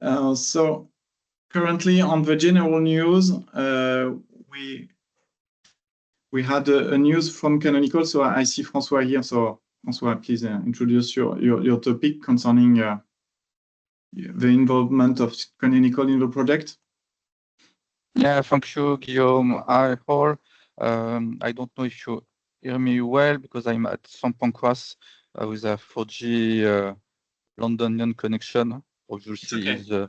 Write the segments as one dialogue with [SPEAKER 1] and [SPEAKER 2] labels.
[SPEAKER 1] So currently on the general news, we had a news from Canonical. So I see François here. So François, please introduce your topic concerning the involvement of Canonical in the project.
[SPEAKER 2] Yeah, thank you, Guillaume. Hi, all. I don't know if you hear me well because I'm at St. Pancras with a 4G Londonian connection. Obviously,
[SPEAKER 1] It's okay.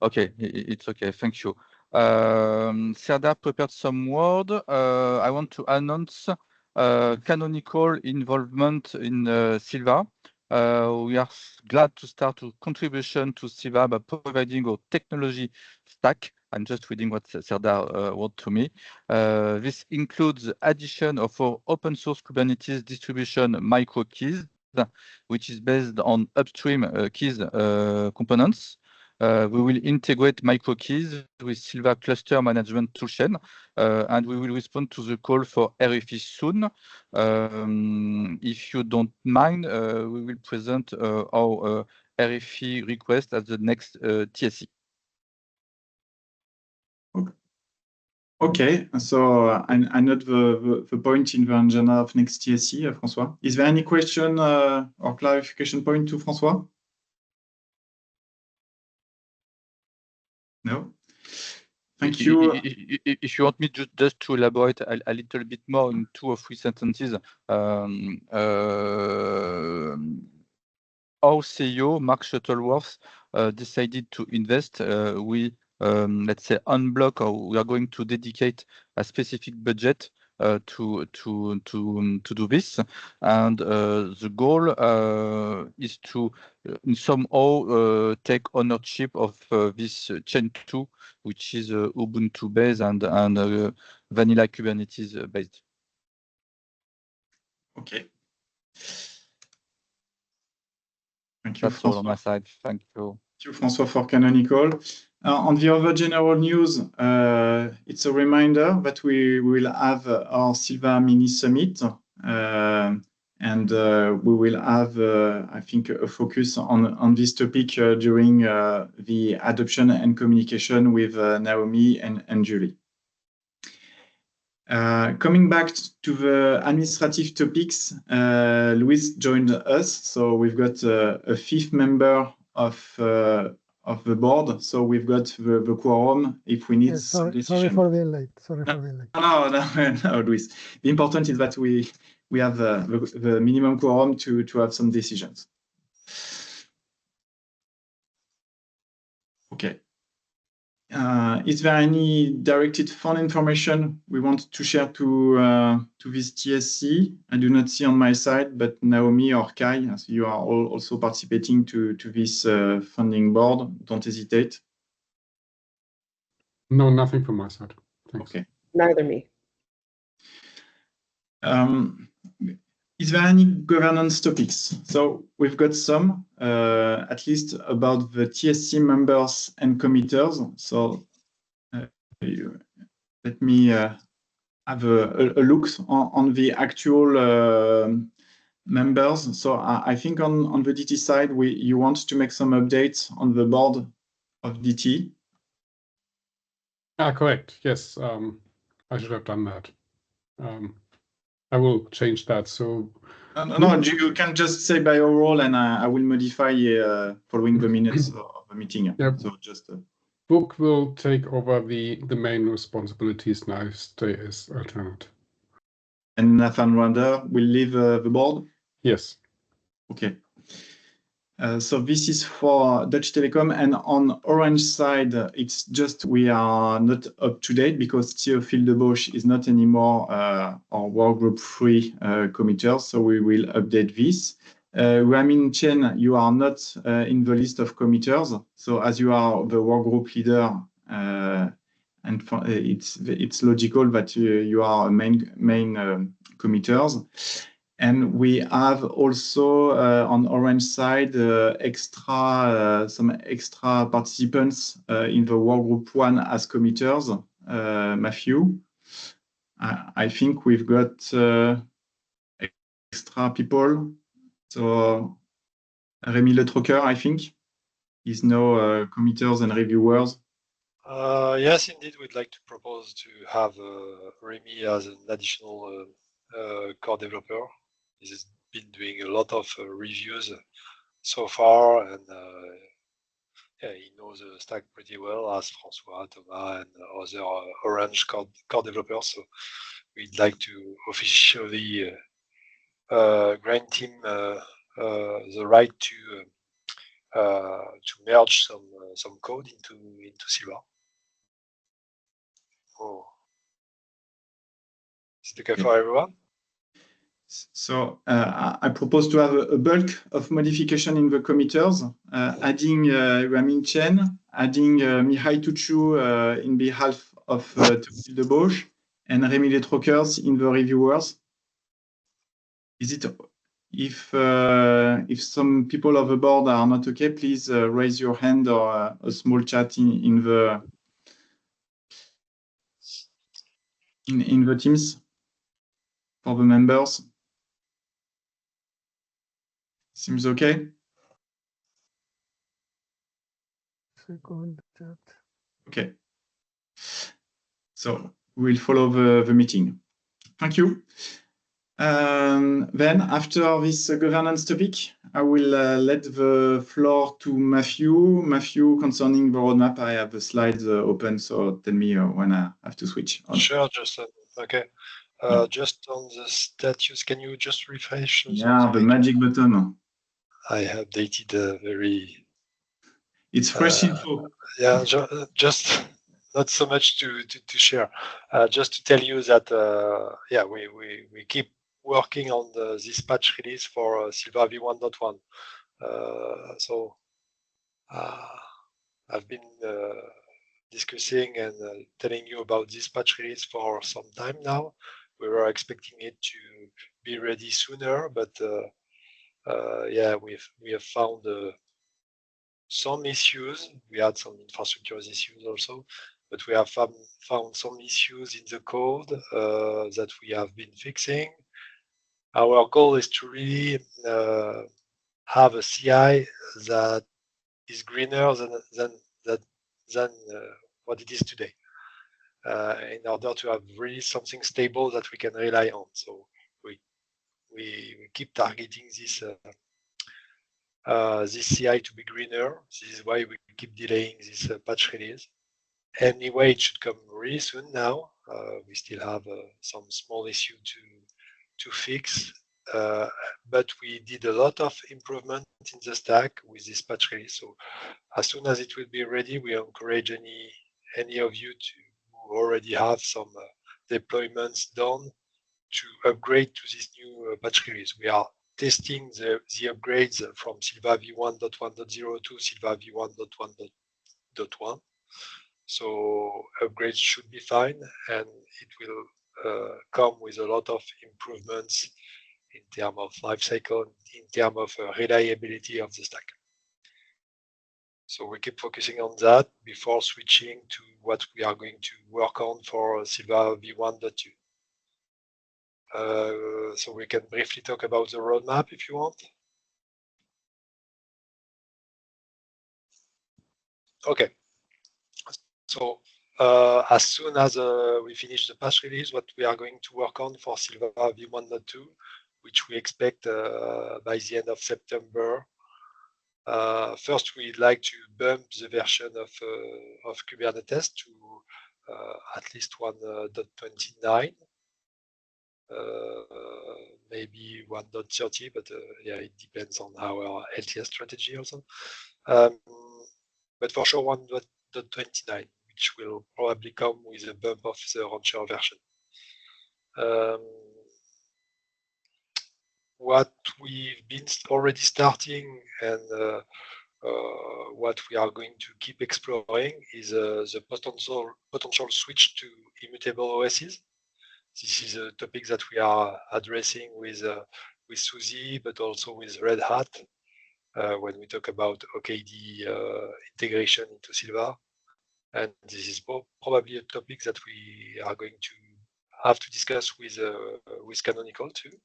[SPEAKER 2] Okay, it's okay. Thank you. Serdar prepared some word. I want to announce Canonical involvement in Sylva. We are glad to start a contribution to Sylva by providing our technology stack. I'm just reading what Serdar wrote to me. This includes addition of our open source Kubernetes distribution micro keys, which is based on upstream keys components. We will integrate micro keys with Sylva cluster management toolchain, and we will respond to the call for RFE soon. If you don't mind, we will present our RFE request at the next TSC.
[SPEAKER 1] Okay, so I note the point in the agenda of next TSC, François. Is there any question or clarification point to François? No? Thank you.
[SPEAKER 2] If you want me just to elaborate a little bit more in 2 or 3 sentences, our CEO, Mark Shuttleworth, decided to invest. Let's say unblock, or we are going to dedicate a specific budget to do this, and the goal is to somehow take ownership of this chain 2, which is Ubuntu based and vanilla Kubernetes based.
[SPEAKER 1] Okay. Thank you,
[SPEAKER 2] That's all on my side. Thank you.
[SPEAKER 1] Thank you, François, for Canonical. On the other general news, it's a reminder that we will have our Sylva mini summit, and we will have, I think, a focus on this topic during the adoption and communication with Naomi and Julie. Coming back to the administrative topics, Luis joined us, so we've got a 5th member of the board. So we've got the quorum if we need some decision.
[SPEAKER 3] Sorry for being late.
[SPEAKER 1] No, Luis. The important is that we have the minimum quorum to have some decisions. Okay. Is there any directed fund information we want to share to this TSC? I do not see on my side, but Naomi or Kai, as you are all also participating to this funding board, don't hesitate.
[SPEAKER 4] No, nothing from my side. Thanks.
[SPEAKER 1] Okay.
[SPEAKER 5] Neither me.
[SPEAKER 1] Is there any governance topics? So we've got some, at least about the TSC members and committers. So let me have a look on the actual members. So I think on the DT side, you want to make some updates on the board of DT.
[SPEAKER 4] Correct. Yes, I should have done that. I will change that. So
[SPEAKER 1] no, you can just say by your role, and I will modify following the minutes of the meeting.
[SPEAKER 4] Yep.
[SPEAKER 1] So just
[SPEAKER 4] Book will take over the main responsibilities, and I stay as alternate.
[SPEAKER 1] And Nathan Rander will leave the board.
[SPEAKER 4] Yes.
[SPEAKER 1] Okay. So this is for Dutch Telecom, and on Orange side, it's just we are not up to date because Théophile de Bosch is not anymore our Workgroup 3 committer, so we will update this. Ramin Chen, you are not in the list of committers, so as you are the Workgroup leader, and it's logical that you are a main committers. And we have also on Orange side some extra participants in the Workgroup 1 as committers. Matthew, I think we've got extra people. So Rémi Le Trocker, I think, is no committers and reviewers?
[SPEAKER 3] Yes, indeed, we'd like to propose to have Remy as an additional core developer. He has been doing a lot of reviews so far, and yeah, he knows the stack pretty well, as François, Thomas, and other Orange core developers. So we'd like to officially grant him the right to merge some code into Sylva. Oh. Is it okay for everyone?
[SPEAKER 1] So I propose to have a bulk of modification in the committers, adding Ramin Chen, adding Mihai Tuciu in behalf of Théophile Debauche, and Rémi Letrokers in the reviewers. Is it if some people of the board are not okay, please raise your hand or a small chat in the Teams for the members. Seems okay.
[SPEAKER 5] Second chat.
[SPEAKER 1] Okay. So we'll follow the meeting. Thank you. Then after this governance topic, I will let the floor to Matthew. Matthew, concerning the roadmap, I have the slides open, so tell me when I have to switch on.
[SPEAKER 3] Sure, just okay. Just on the status, can you just refresh?
[SPEAKER 1] Yeah, the magic button.
[SPEAKER 3] I have updated very.
[SPEAKER 1] It's fresh info.
[SPEAKER 3] Yeah, just not so much to share. Just to tell you that yeah, we keep working on this patch release for Sylva v1.1. So I've been discussing and telling you about this patch release for some time now. We were expecting it to be ready sooner, but yeah, we have found some issues. We had some infrastructure issues also, but we have found some issues in the code that we have been fixing. Our goal is to really have a CI that is greener than what it is today, in order to have really something stable that we can rely on. So we keep targeting this CI to be greener. This is why we keep delaying this patch release. Anyway, it should come really soon now. We still have some small issue to fix, but we did a lot of improvement in the stack with this patch release. So as soon as it will be ready, we encourage any of you who already have some deployments done to upgrade to this new patch release. We are testing the upgrades from Sylva v1.1.0 to Sylva v1.1.1. So upgrades should be fine, and it will come with a lot of improvements in terms of lifecycle, in terms of reliability of the stack. So we keep focusing on that before switching to what we are going to work on for Sylva v1.2. So we can briefly talk about the roadmap if you want. Okay. So as soon as we finish the patch release, what we are going to work on for Sylva v1.2, which we expect by the end of September. First, we'd like to bump the version of Kubernetes to at least 1.29. Maybe 1.30, but yeah, it depends on our LTS strategy also. But for sure 1.29, which will probably come with a bump of the launcher version. What we've been already starting and what we are going to keep exploring is the potential switch to immutable OSs. This is a topic that we are addressing with SUSE, but also with Red Hat when we talk about OKD integration into Sylva. And this is probably a topic that we are going to have to discuss with Canonical too.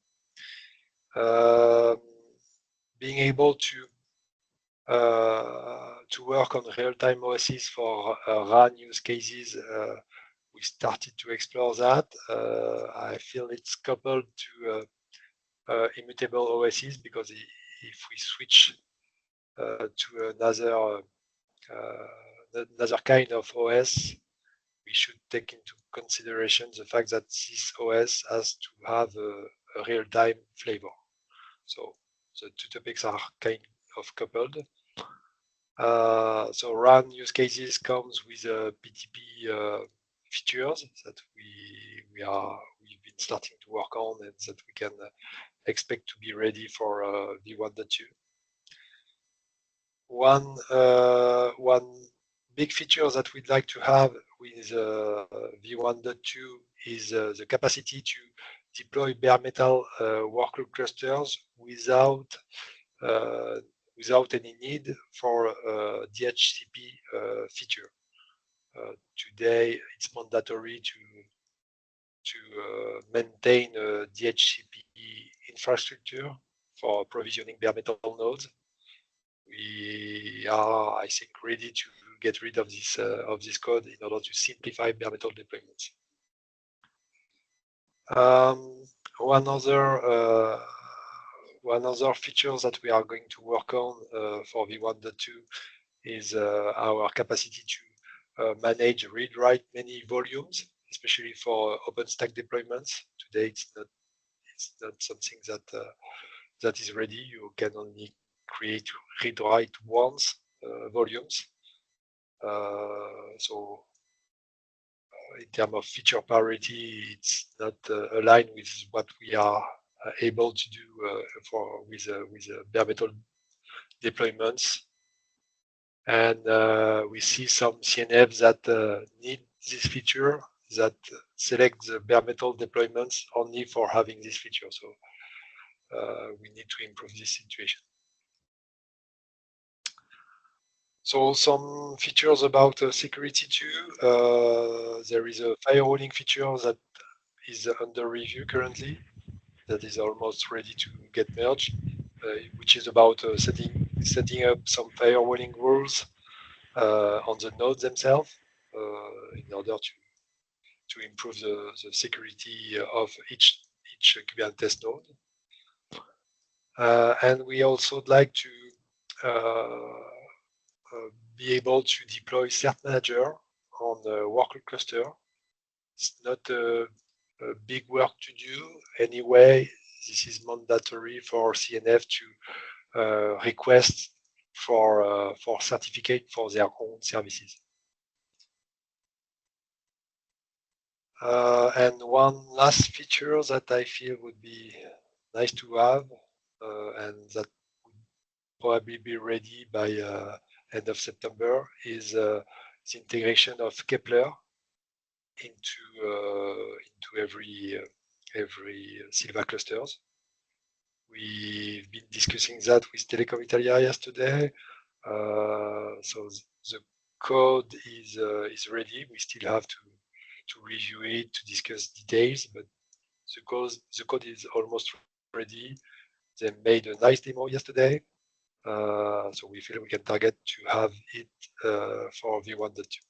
[SPEAKER 3] Being able to to work on real-time OSs for RAN use cases, we started to explore that. I feel it's coupled to immutable OSs, because if we switch to another kind of OS, we should take into consideration the fact that this OS has to have a real-time flavor. So the two topics are kind of coupled. So RAN use cases comes with PTP features that we've been starting to work on, and that we can expect to be ready for v1.2. One big feature that we'd like to have with v1.2 is the capacity to deploy bare metal workload clusters without any need for DHCP feature. Today, it's mandatory to maintain a DHCP infrastructure for provisioning bare metal nodes. We are, I think, ready to get rid of this code in order to simplify bare metal deployments. One other feature that we are going to work on for v1.2 is our capacity to manage read-write many volumes, especially for OpenStack deployments. Today, it's not something that is ready. You can only create read-write once volumes. So in terms of feature parity, it's not aligned with what we are able to do with bare metal deployments. And we see some CNFs that need this feature, that select the bare metal deployments only for having this feature. So we need to improve this situation. So some features about security too. There is a firewalling feature that is under review currently, that is almost ready to get merged, which is about setting up some firewalling rules on the nodes themselves in order to improve the security of each Kubernetes node. And we also would like to be able to deploy cert manager on a workload cluster. It's not a big work to do anyway. This is mandatory for CNF to request for certificate for their own services. And one last feature that I feel would be nice to have, and that would probably be ready by end of September, is the integration of Kepler into every Sylva clusters. We've been discussing that with Telecom Italia yesterday. So the code is ready. We still have to review it, to discuss details, but the code is almost ready. They made a nice demo yesterday. So we feel we can target to have it for v1.2.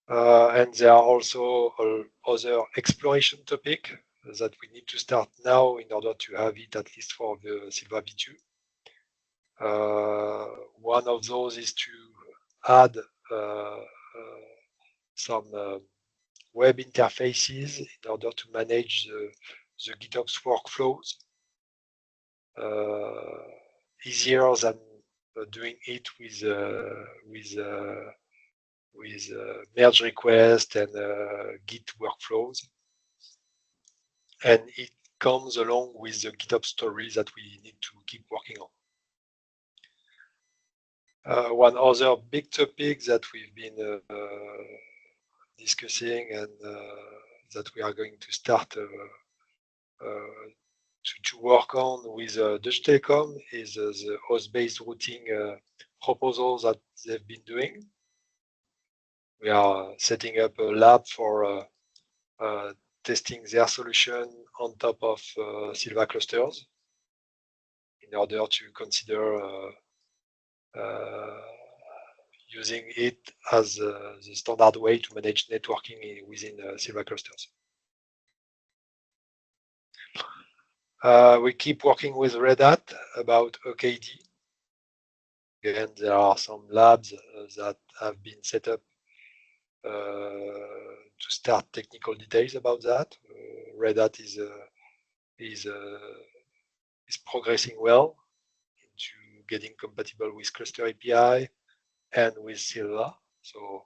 [SPEAKER 3] And there are also other exploration topics that we need to start now in order to have it at least for the Sylva v2. One of those is to add some web interfaces in order to manage the GitOps workflows easier than doing it with merge request and Git workflows. And it comes along with the GitOps stories that we need to keep working on. One other big topic that we've been discussing and that we are going to start to work on with Deutsche Telekom is the host-based routing proposals that they've been doing. We are setting up a lab for testing their solution on top of Sylva clusters in order to consider using it as the standard way to manage networking within Sylva clusters. We keep working with Red Hat about OKD. Again, there are some labs that have been set up to start technical details about that. Red Hat is progressing well into getting compatible with Cluster API and with Sylva. So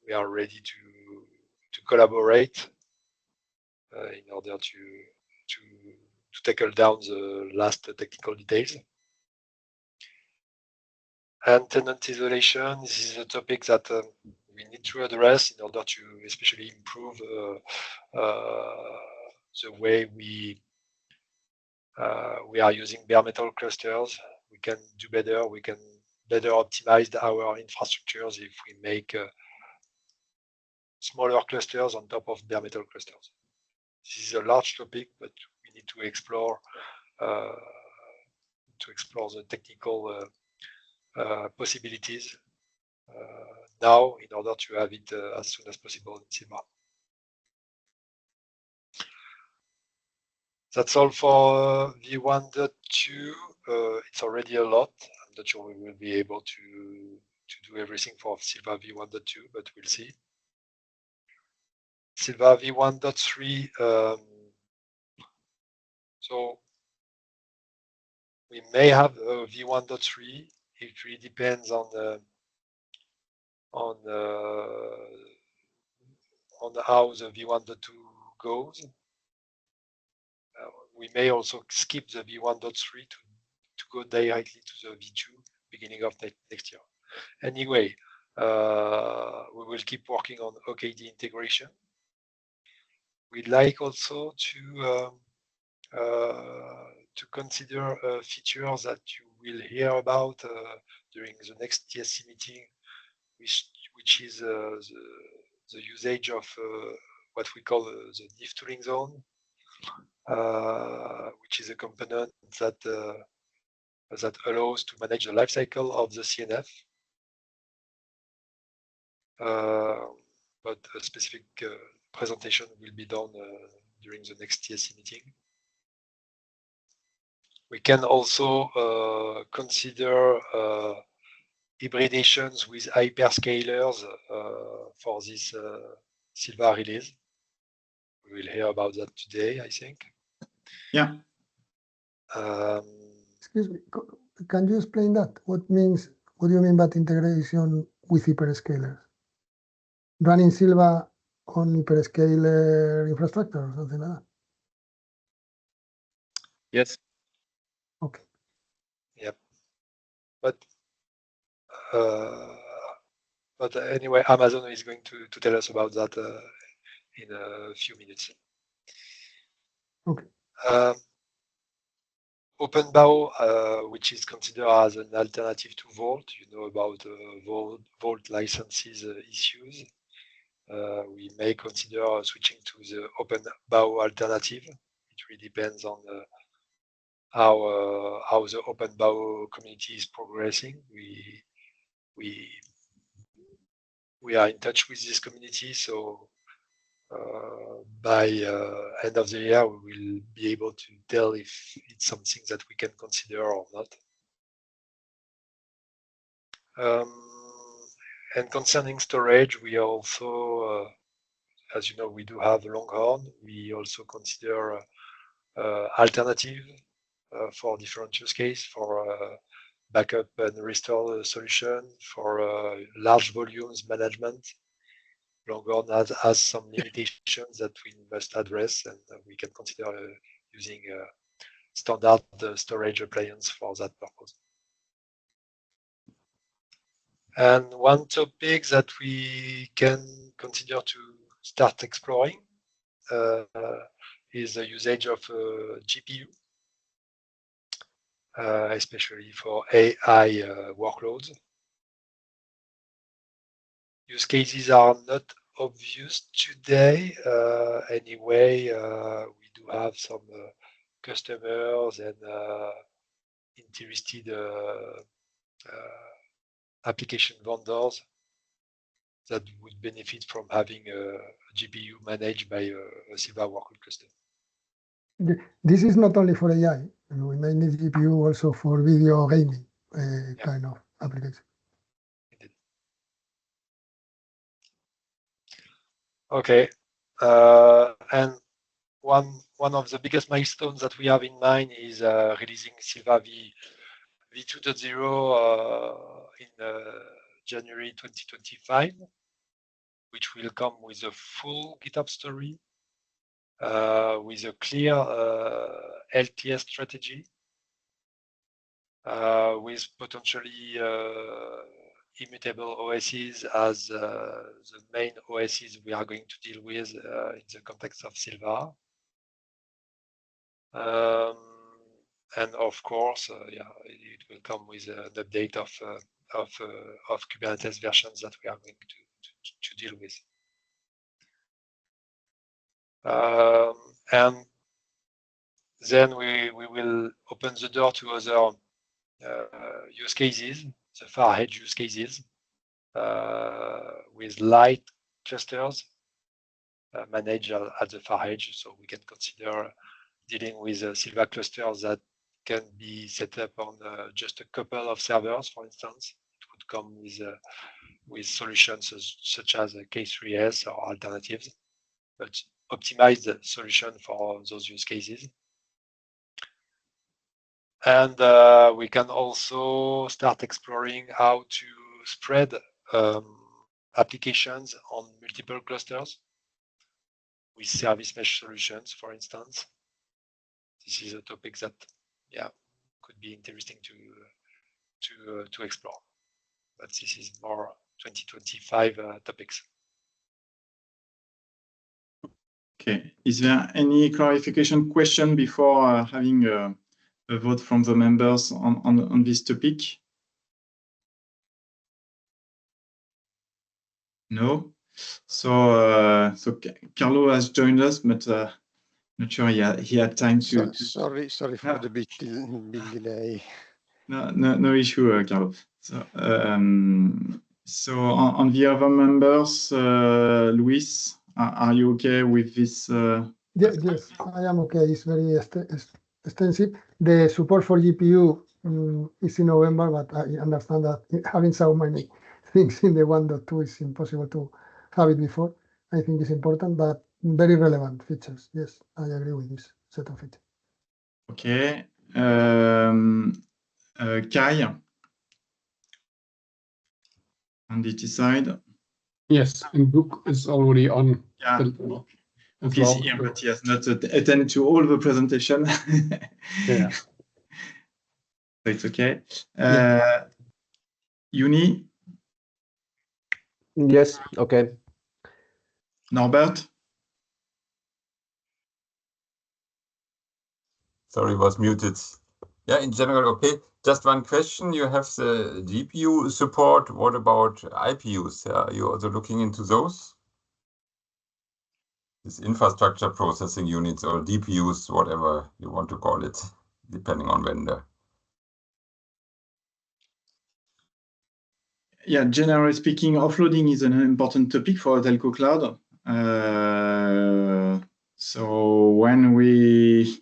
[SPEAKER 3] we are ready to collaborate in order to tackle down the last technical details. And tenant isolation, this is a topic that we need to address in order to especially improve the way we are using bare metal clusters. We can do better. We can better optimize our infrastructures if we make smaller clusters on top of bare metal clusters. This is a large topic, but we need to explore the technical possibilities now in order to have it as soon as possible in Sylva. That's all for v1.2. It's already a lot. I'm not sure we will be able to do everything for Sylva v1.2, but we'll see. Sylva v1.3. So we may have a v1.3. It really depends on how the v1.2 goes. We may also skip the v1.3 to go directly to the v2 beginning of next year. Anyway, we will keep working on OKD integration. We'd like also to consider features that you will hear about during the next TSC meeting, which is the usage of what we call the diff tooling zone, which is a component that allows to manage the lifecycle of the CNF. But a specific presentation will be done during the next TSC meeting. We can also consider hybridations with hyperscalers for this Sylva release. We will hear about that today, I think.
[SPEAKER 1] Yeah.
[SPEAKER 5] Excuse me, can you explain that? What do you mean by integration with hyperscalers? Running Sylva on hyperscaler infrastructure or something like that?
[SPEAKER 2] Yes.
[SPEAKER 5] Okay.
[SPEAKER 3] Yep. But anyway, Amazon is going to tell us about that in a few minutes.
[SPEAKER 5] Okay.
[SPEAKER 3] OpenBAO, which is considered as an alternative to Vault, you know about Vault licenses issues. We may consider switching to the OpenBAO alternative. It really depends on how the OpenBAO community is progressing. We are in touch with this community, so by end of the year, we will be able to tell if it's something that we can consider or not. And concerning storage, we also, as you know, we do have Longhorn. We also consider alternative for different use case, for backup and restore solution, for large volumes management. Longhorn has some limitations that we must address, and we can consider using standard storage appliance for that purpose. And one topic that we can consider to start exploring is the usage of GPU, especially for AI workloads. Use cases are not obvious today. Anyway, we do have some customers and interested application vendors that would benefit from having a GPU managed by a Sylva workload cluster.
[SPEAKER 5] This is not only for AI. We may need GPU also for video gaming kind of application.
[SPEAKER 3] Indeed. Okay, and one of the biggest milestones that we have in mind is releasing Sylva v2.0 in January 2025, which will come with a full GitHub story, with a clear LTS strategy, with potentially immutable OSs as the main OSs we are going to deal with in the context of Sylva. And of course, it will come with an update of Kubernetes versions that we are going to deal with. And then we will open the door to other use cases, the far edge use cases, with light clusters managed at the far edge. So we can consider dealing with Sylva clusters that can be set up on just a couple of servers, for instance. It would come with solutions such as K3s or alternatives, but optimized solution for those use cases. And we can also start exploring how to spread applications on multiple clusters with service mesh solutions, for instance. This is a topic that, could be interesting to explore. But this is more 2025 topics.
[SPEAKER 1] Okay. Is there any clarification question before having a vote from the members on this topic? No. So Carlo has joined us, but not sure he had time to.
[SPEAKER 6] Sorry for the big delay.
[SPEAKER 1] No issue, Carlo. So on the other members, Luis, are you okay with this?
[SPEAKER 5] Yes, I am okay. It's very extensive. The support for GPU is in November, but I understand that having so many things in the 1.2 is impossible to have it before. I think it's important, but very relevant features. Yes, I agree with this set of features.
[SPEAKER 1] Okay. Kai, on the DT side.
[SPEAKER 4] Yes, and Book is already on.
[SPEAKER 1] Yeah.
[SPEAKER 4] As
[SPEAKER 1] He's
[SPEAKER 4] well.
[SPEAKER 1] here, but he has not attended to all the presentation.
[SPEAKER 4] Yeah.
[SPEAKER 1] So it's okay.
[SPEAKER 4] Yeah.
[SPEAKER 1] Uni,
[SPEAKER 7] Yes, okay.
[SPEAKER 1] Norbert.
[SPEAKER 8] Sorry, was muted. Yeah, in general, okay. Just one question. You have the GPU support. What about IPUs? Are you also looking into those? These infrastructure processing units or DPUs, whatever you want to call it, depending on vendor.
[SPEAKER 1] Yeah, generally speaking, offloading is an important topic for telco cloud. So when we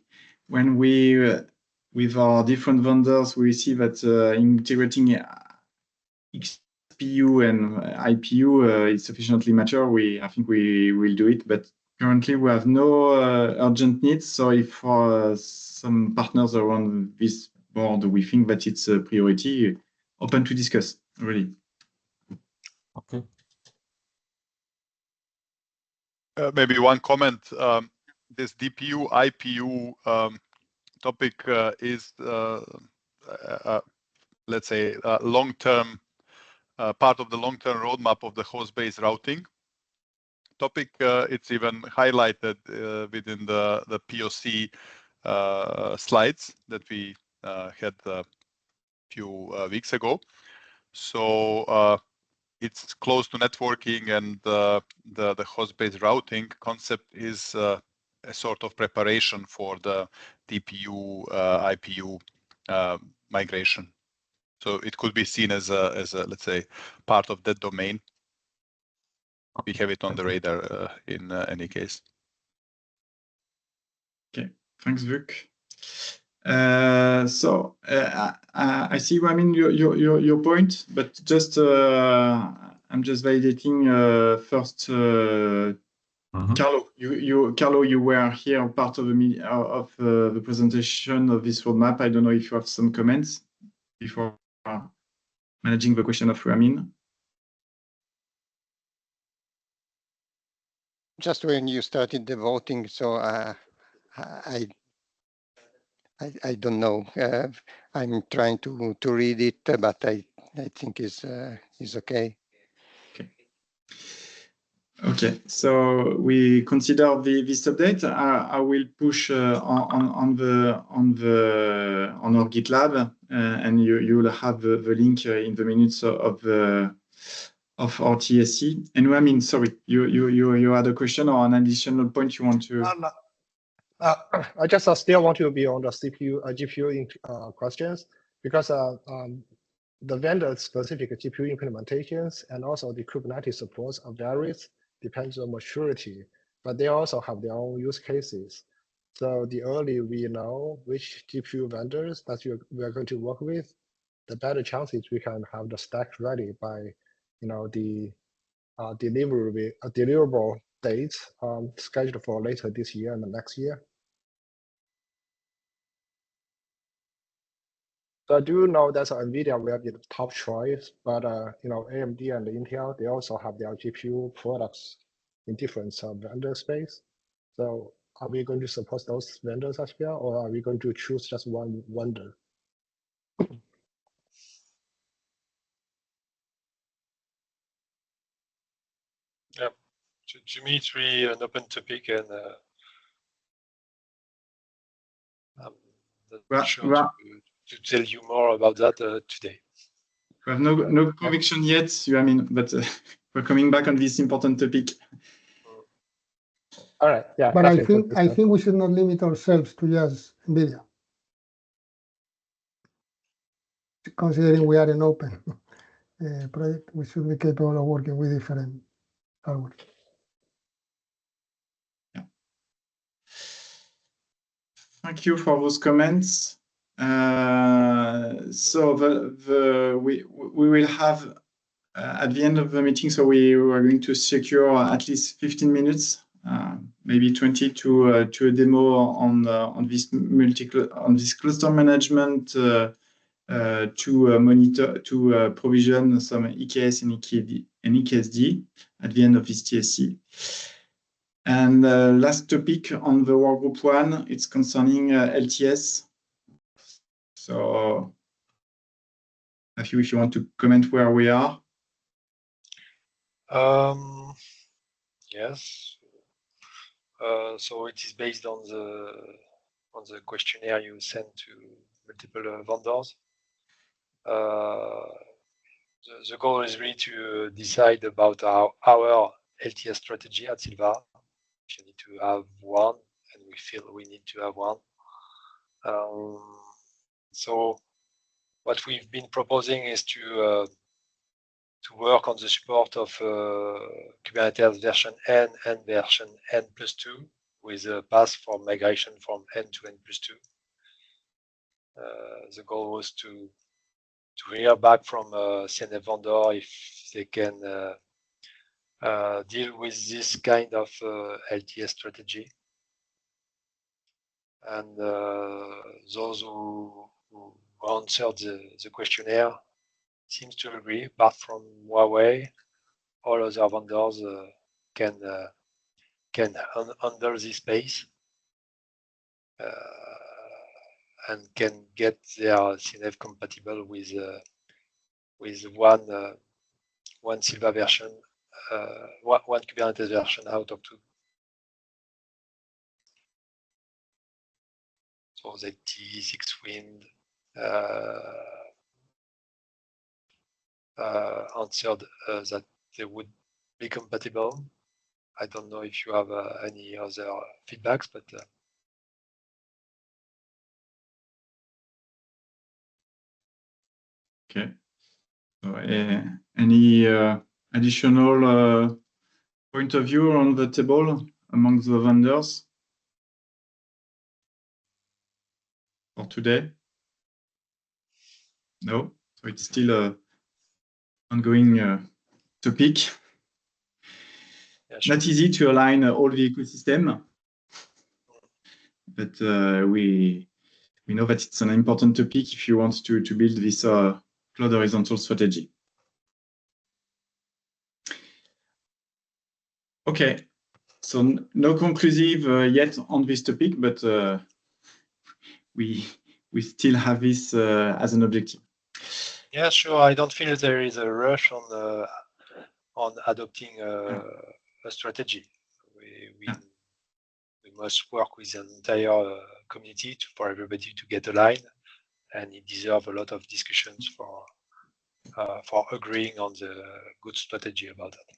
[SPEAKER 1] with our different vendors, we see that integrating XPU and IPU is sufficiently mature. I think we will do it, but currently we have no urgent needs. So if for some partners around this board, we think that it's a priority, open to discuss, really.
[SPEAKER 8] Okay.
[SPEAKER 9] Maybe one comment. This DPU, IPU topic is, let's say, long-term part of the long-term roadmap of the host-based routing topic. It's even highlighted within the POC slides that we had a few weeks ago. So it's close to networking, and the host-based routing concept is a sort of preparation for the DPU, IPU migration. So it could be seen as a let's say part of that domain. We have it on the radar in any case.
[SPEAKER 1] Okay, thanks, Vuk. So I see, I mean, your point, but just I'm just validating first. Carlo, you were here part of the presentation of this roadmap. I don't know if you have some comments before managing the question of Ramin.
[SPEAKER 6] Just when you started the voting, so I don't know. I'm trying to read it, but I think is okay.
[SPEAKER 1] Okay, so we consider this update. I will push on our GitLab, and you will have the link in the minutes of our TSC. And I mean, sorry, you had a question or an additional point you want to?
[SPEAKER 7] I just still want to be on the CPU, GPU questions, because the vendor-specific GPU implementations and also the Kubernetes supports are varies, depends on maturity, but they also have their own use cases. So the earlier we know which GPU vendors that we are going to work with, the better chances we can have the stack ready by, the deliverable dates scheduled for later this year and the next year. So I do know that NVIDIA will be the top choice, but AMD and Intel, they also have their GPU products in different vendor space. So are we going to support those vendors as well, or are we going to choose just one vendor?
[SPEAKER 3] Yeah, to me it's really an open topic, and I'm not sure to tell you more about that today.
[SPEAKER 1] We have no conviction yet, I mean, but we're coming back on this important topic.
[SPEAKER 7] All right, yeah.
[SPEAKER 5] But I think we should not limit ourselves to just NVIDIA, considering we are an open project. We should be capable of working with different hardware.
[SPEAKER 1] Yeah. Thank you for those comments. So we will have at the end of the meeting, so we are going to secure at least 15 minutes, maybe 20 to a demo on this cluster management to monitor, to provision some EKS and EKSD at the end of this TSC. And last topic on the workgroup 1, it's concerning LTS. So, Matthew, if you want to comment where we are.
[SPEAKER 3] Yes. So it is based on the questionnaire you sent to multiple vendors. The goal is really to decide about our LTS strategy at Sylva. If you need to have one, and we feel we need to have one. So what we've been proposing is to work on the support of Kubernetes version N and version N+2 with a path for migration from N to N+2. The goal was to hear back from CNF vendor if they can deal with this kind of LTS strategy. And those who answered the questionnaire seems to agree. Apart from Huawei, all other vendors can handle this space and can get their CNF compatible with one Sylva version, one Kubernetes version out of 2. So the T6Wind answered that they would be compatible. I don't know if you have any other feedbacks, but
[SPEAKER 1] Okay. So, any additional point of view on the table among the vendors for today? No, so it's still a ongoing topic.
[SPEAKER 3] Yeah, sure.
[SPEAKER 1] Not easy to align all the ecosystem, but we know that it's an important topic if you want to build this cloud horizontal strategy. Okay, so no conclusive yet on this topic, but we still have this as an objective.
[SPEAKER 3] Yeah, sure. I don't feel there is a rush on adopting a strategy. We must work with the entire community for everybody to get aligned, and it deserves a lot of discussions for agreeing on the good strategy about that.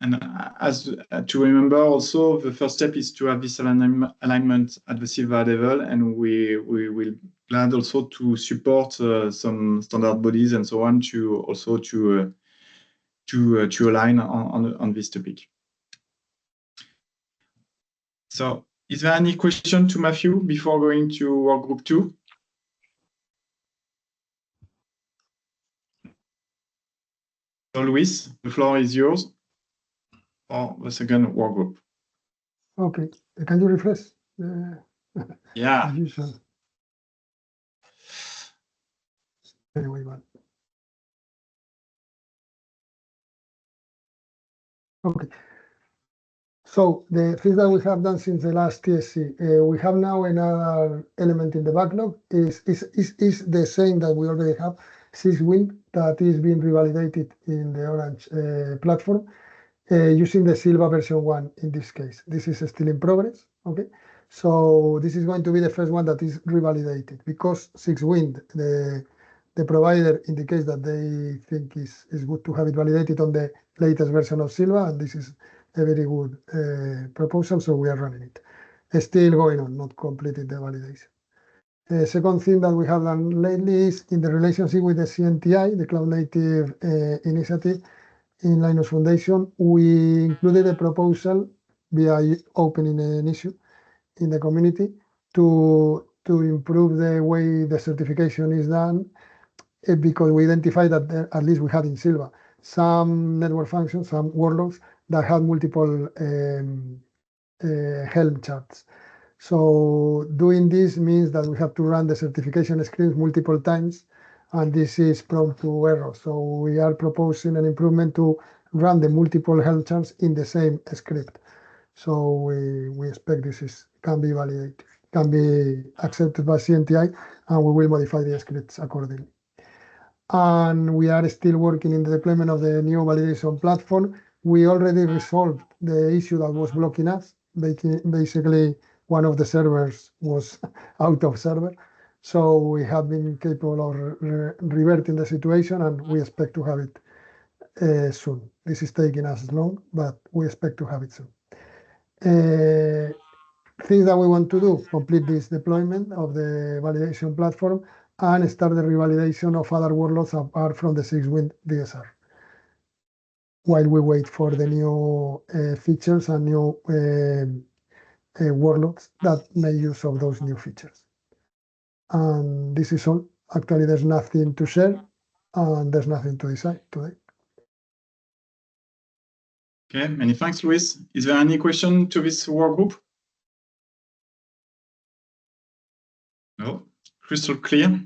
[SPEAKER 1] And as to remember also, the first step is to have this alignment at the Sylva level, and we will glad also to support some standard bodies and so on to also to align on this topic. So, is there any question to Matthew before going to work group 2? So, Luis, the floor is yours for the second work group.
[SPEAKER 5] Okay, can you refresh?
[SPEAKER 1] Yeah.
[SPEAKER 5] As usual. Anyway, one. Okay. So the things that we have done since the last TSC, we have now another element in the backlog is the same that we already have, 6Wind, that is being revalidated in the Orange platform using the Sylva version 1 in this case. This is still in progress, okay? So this is going to be the first one that is revalidated because 6Wind, the provider indicates that they think is good to have it validated on the latest version of Sylva, and this is a very good proposal, so we are running it. It's still going on, not completed the validation. The second thing that we have done lately is in the relationship with the CNTI, the Cloud Native initiative in Linux Foundation, we included a proposal via opening an issue in the community to improve the way the certification is done, because we identified that there, at least we had in Sylva, some network functions, some workloads that had multiple Helm charts. So doing this means that we have to run the certification scripts multiple times, and this is prone to error. So we are proposing an improvement to run the multiple Helm charts in the same script. So we expect this can be validated, can be accepted by CNTI, and we will modify the scripts accordingly. And we are still working in the deployment of the new validation platform. We already resolved the issue that was blocking us. Basically, one of the servers was out of server. So we have been capable of reverting the situation, and we expect to have it soon. This is taking us long, but we expect to have it soon. Things that we want to do, complete this deployment of the validation platform and start the revalidation of other workloads apart from the 6Wind DSR, while we wait for the new features and new workloads that make use of those new features. And this is all. Actually, there's nothing to share, and there's nothing to decide today.
[SPEAKER 1] Okay, many thanks, Luis. Is there any question to this work group? No, crystal clear.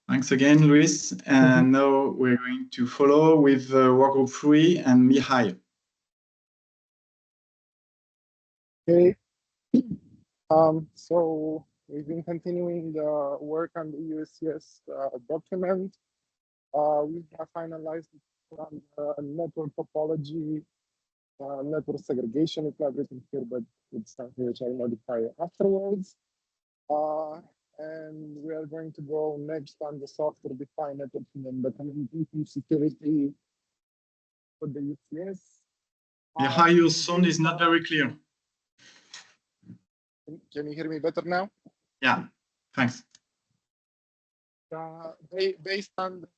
[SPEAKER 1] Thanks again, Luis. And now we're going to follow with work group 3 and Mihai.
[SPEAKER 10] Okay. So we've been continuing the work on the USCS document. We have finalized on network topology, network segregation. It's not written here, but it's something which I'll modify afterwards. And we are going to go next on the software-defined networking and documentation security for the UCS.
[SPEAKER 1] Mihai, your sound is not very clear.
[SPEAKER 10] Can you hear me better now?
[SPEAKER 1] Yeah, thanks.
[SPEAKER 10] Based on the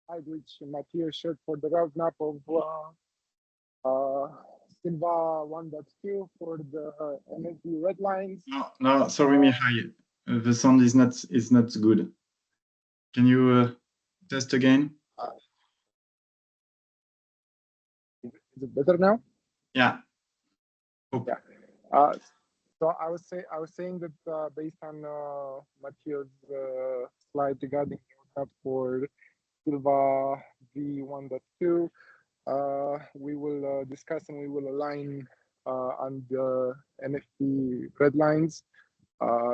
[SPEAKER 10] slide which Matthias showed for the roadmap of Sylva 1.2 for the MSD red lines.
[SPEAKER 1] No, sorry, Mihai. The sound is not good. Can you test again?
[SPEAKER 10] Is it better now?
[SPEAKER 1] Yeah.
[SPEAKER 10] Yeah. So I was saying that based on Matthias' slide regarding the roadmap for Sylva V1.2, we will discuss and we will align on the NFT red lines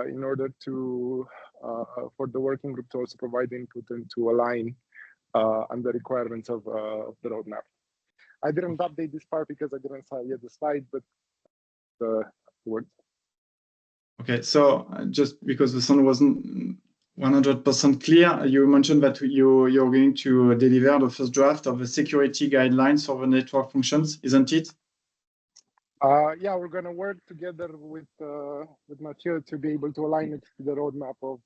[SPEAKER 10] in order to for the working group to also provide input and to align on the requirements of the roadmap. I didn't update this part because I didn't saw yet the slide, but afterwards.
[SPEAKER 1] Okay, so just because the sound wasn't 100% clear, you mentioned that you're going to deliver the first draft of the security guidelines for the network functions, isn't it?
[SPEAKER 10] Yeah, we're going to work together with Mathieu to be able to align it to the roadmap of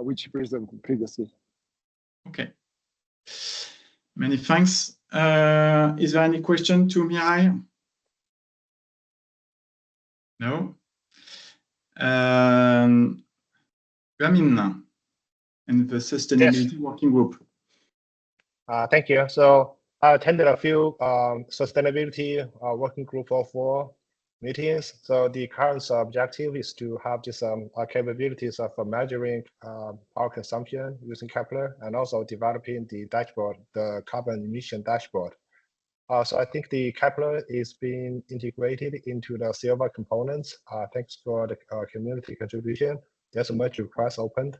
[SPEAKER 10] which he presented previously.
[SPEAKER 1] Okay. Many thanks. Is there any question to Mihai? No. Ramin and the Sustainability Working Group.
[SPEAKER 7] Thank you. So I attended a few sustainability working group of 4 meetings. So the current objective is to have this capabilities of measuring power consumption using Kepler and also developing the dashboard, the carbon emission dashboard. So I think the Kepler is being integrated into the Sylva components. Thanks for the community contribution. There's a merge request opened.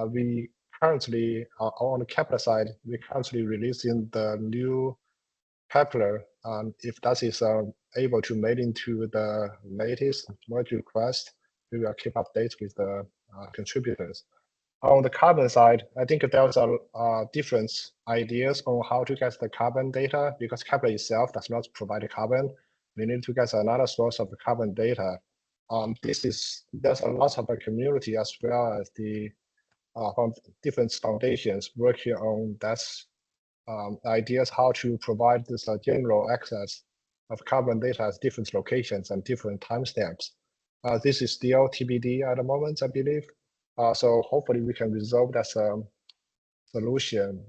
[SPEAKER 7] We currently, on the Kepler side, we're currently releasing the new Kepler. If that is able to made into the latest merge request, we will keep updates with the contributors. On the carbon side, I think there's a different ideas on how to get the carbon data because Kepler itself does not provide the carbon. We need to get another source of the carbon data. There's a lot of the community as well as the from different foundations working on that ideas how to provide this general access of carbon data at different locations and different timestamps. This is still TBD at the moment, I believe. So hopefully we can resolve that solution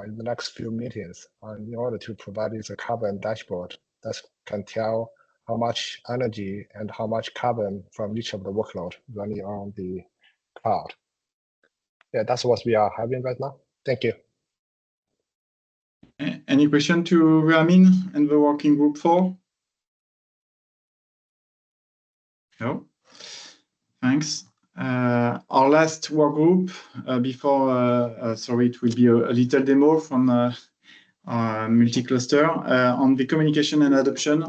[SPEAKER 7] in the next few meetings in order to provide this carbon dashboard that can tell how much energy and how much carbon from each of the workload running on the cloud. Yeah, that's what we are having right now. Thank you.
[SPEAKER 1] Any question to Ramin and the working group 4? No. Thanks. Our last work group before, sorry, it will be a little demo from multi-cluster on the communication and adoption.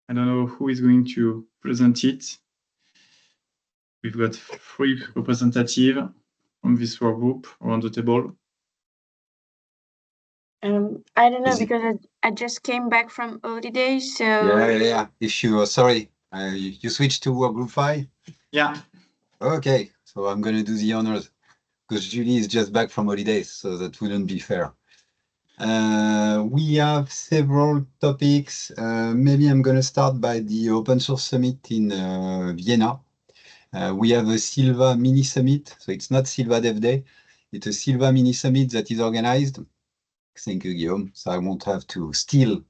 [SPEAKER 1] I don't know who is going to present it. We've got 3 representatives from this work group around the table.
[SPEAKER 11] I don't know because I just came back from holidays, so
[SPEAKER 12] Yeah. If you are sorry, you switched to work group 5?
[SPEAKER 1] Yeah.
[SPEAKER 12] Okay, so I'm going to do the honors because Julie is just back from holidays, so that wouldn't be fair. We have several topics. Maybe I'm going to start by the Open Source Summit in Vienna. We have a Sylva mini summit, so it's not Sylva Dev Day. It's a Sylva mini summit that is organized. Thank you, Guillaume. So I won't have to steal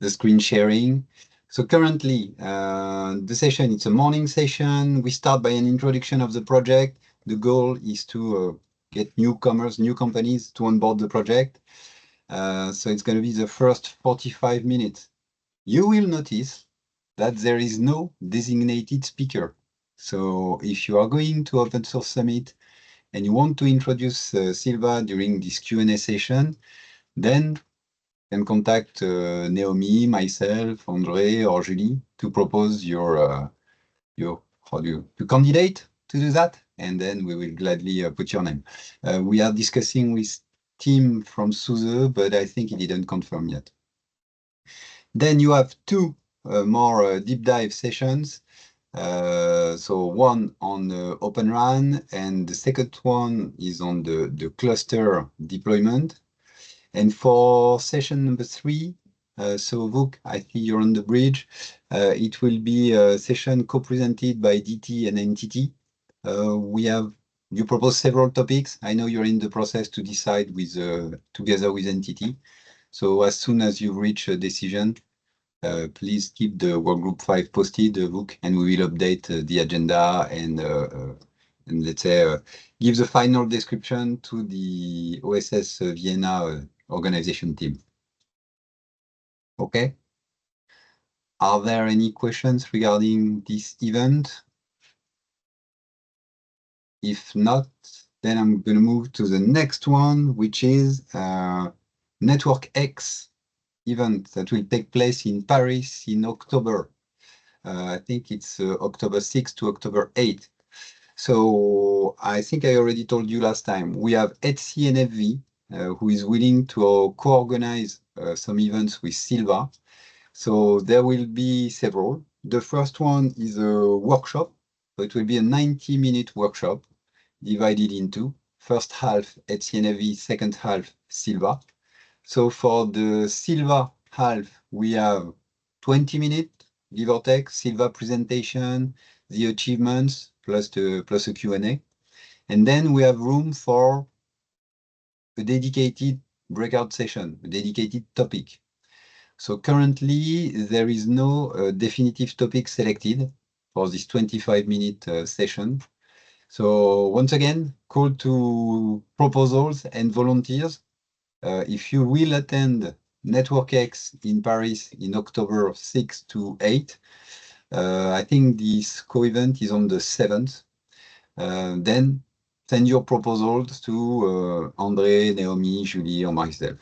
[SPEAKER 12] the screen sharing. So currently, the session, it's a morning session. We start by an introduction of the project. The goal is to get newcomers, new companies to onboard the project. So it's going to be the first 45 minutes. You will notice that there is no designated speaker. So if you are going to Open Source Summit and you want to introduce Sylva during this Q&A session, then you can contact Naomi, myself, André, or Julie to propose your candidate to do that, and then we will gladly put your name. We are discussing with Tim from SUSE, but I think he didn't confirm yet. Then you have 2 more deep dive sessions. So one on Open RAN, and the second one is on the cluster deployment. And for session number 3, so Vuk, I see you're on the bridge. It will be a session co-presented by DT and NTT. You propose several topics. I know you're in the process to decide with together with NTT. So as soon as you reach a decision, please keep the workgroup 5 posted, Vuk, and we will update the agenda and let's say give the final description to the OSS Vienna organization team. Okay. Are there any questions regarding this event? If not, then I'm going to move to the next one, which is Network X event that will take place in Paris in October. I think it's October 6th to October 8th. So I think I already told you last time, we have TSC and FV who is willing to co-organize some events with Sylva. So there will be several. The first one is a workshop. So it will be a 90-minute workshop divided into first half TSC and FV, second half Sylva. So for the Sylva half, we have 20 minutes, give or take, Sylva presentation, the achievements, plus a Q&A. And then we have room for a dedicated breakout session, a dedicated topic. So currently, there is no definitive topic selected for this 25-minute session. So once again, call to proposals and volunteers. If you will attend Network X in Paris in October 6 to 8, I think this co-event is on the 7th. Then send your proposals to André, Naomi, Julie, or myself.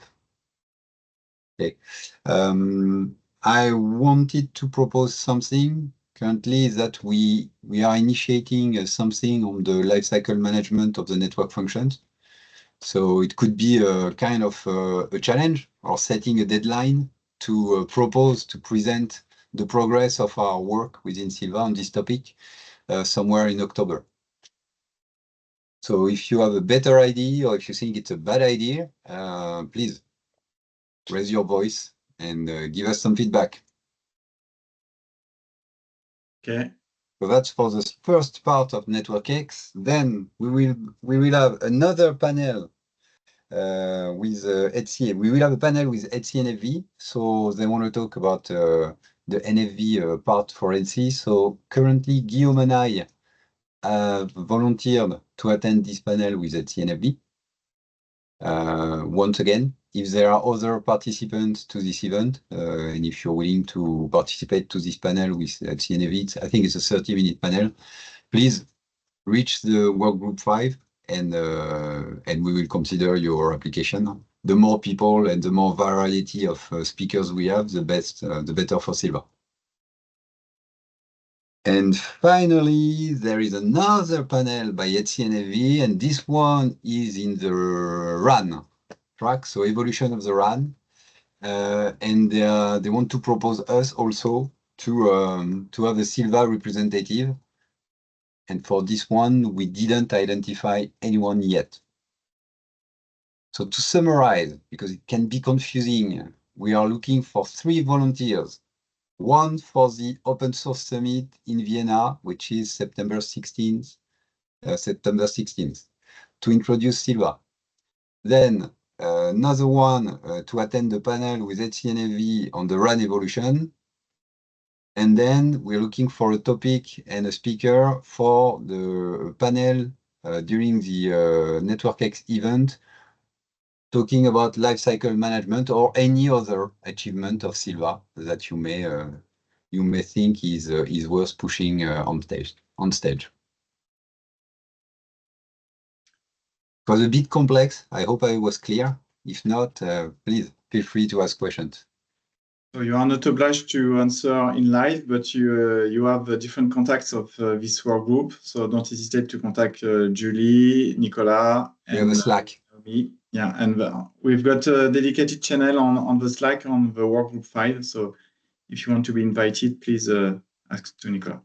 [SPEAKER 12] Okay. I wanted to propose something currently that we are initiating something on the lifecycle management of the network functions. So it could be a kind of a challenge or setting a deadline to propose to present the progress of our work within Sylva on this topic somewhere in October. So if you have a better idea or if you think it's a bad idea, please raise your voice and give us some feedback.
[SPEAKER 1] Okay.
[SPEAKER 12] So that's for the first part of Network X. Then we will have another panel with TSC. We will have a panel with TSC and FV. So they want to talk about the NFV part for TSC. So currently, Guillaume and I have volunteered to attend this panel with TSC and FV. Once again, if there are other participants to this event, and if you're willing to participate to this panel with TSC and FV, I think it's a 30-minute panel, please reach the workgroup 5 and we will consider your application. The more people and the more variety of speakers we have, the better for Sylva. And finally, there is another panel by TSC and FV, and this one is in the RAN track, so evolution of the RAN. And they want to propose us also to have a Sylva representative. And for this one, we didn't identify anyone yet. So to summarize, because it can be confusing, we are looking for 3 volunteers. One for the Open Source Summit in Vienna, which is September 16th, to introduce Sylva. Then another one to attend the panel with TSC and FV on the RAN evolution. And then we're looking for a topic and a speaker for the panel during the Network X event, talking about lifecycle management or any other achievement of Sylva that you may think is worth pushing on stage. It was a bit complex. I hope I was clear. If not, please feel free to ask questions.
[SPEAKER 1] So you are not obliged to answer in live, but you have different contacts of this work group. So don't hesitate to contact Julie, Nicolas, and
[SPEAKER 12] we have a Slack.
[SPEAKER 1] Me. Yeah, and we've got a dedicated channel on the Slack on the work group 5. So if you want to be invited, please ask to Nicolas.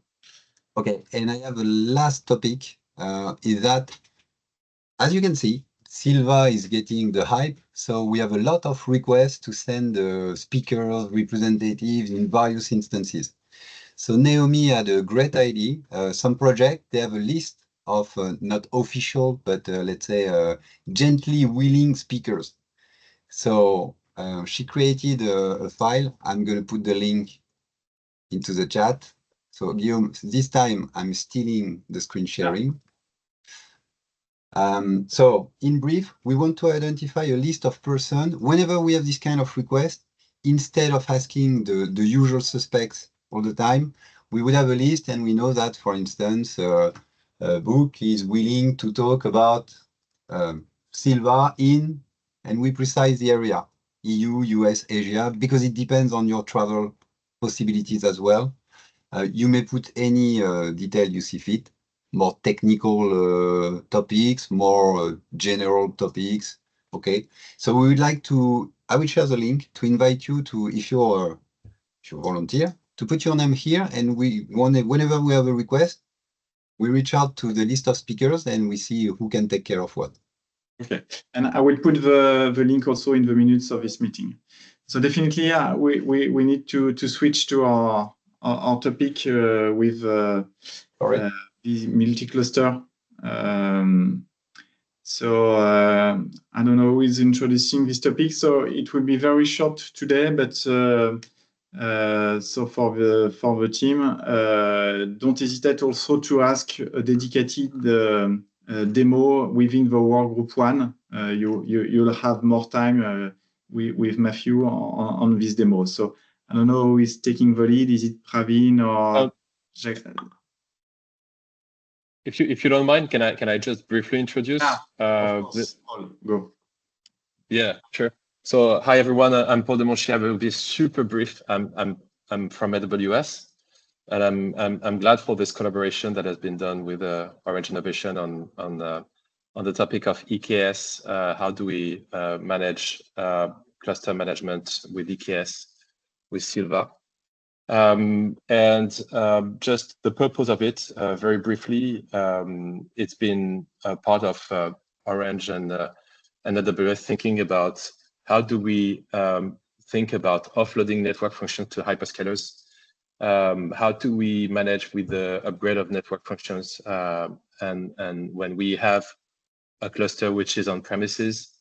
[SPEAKER 12] Okay, and I have a last topic, is that, as you can see, Sylva is getting the hype, so we have a lot of requests to send speakers, representatives in various instances. So Naomi had a great idea. Some project, they have a list of not official, but let's say gently willing speakers. So she created a file. I'm going to put the link into the chat. So Guillaume, this time I'm stealing the screen sharing. So in brief, we want to identify a list of persons. Whenever we have this kind of request, instead of asking the usual suspects all the time, we would have a list, and we know that, for instance, Book is willing to talk about Sylva in, and we precise the area, EU, US, Asia, because it depends on your travel possibilities as well. You may put any detail you see fit, more technical topics, more general topics. Okay, so we would like to, I will share the link to invite you to, if you're volunteer, to put your name here, and whenever we have a request, we reach out to the list of speakers and we see who can take care of what.
[SPEAKER 1] Okay, and I will put the link also in the minutes of this meeting. So definitely, yeah, we need to switch to our topic with the multi-cluster. So I don't know who is introducing this topic. So it will be very short today, but so for the team, don't hesitate also to ask a dedicated demo within the work group 1. You'll have more time with Matthew on this demo. So I don't know who is taking the lead. Is it Praveen or
[SPEAKER 13] If you don't mind, can I just briefly introduce?
[SPEAKER 1] Of course. Go.
[SPEAKER 13] Yeah, sure. So hi everyone, I'm Paul de Monchy. I will be super brief. I'm from AWS, and I'm glad for this collaboration that has been done with Orange Innovation on the topic of EKS. How do we manage cluster management with EKS with Sylva? Just the purpose of it, very briefly, it's been a part of Orange and AWS thinking about how do we think about offloading network functions to hyperscalers. How do we manage with the upgrade of network functions? And when we have a cluster which is on premises,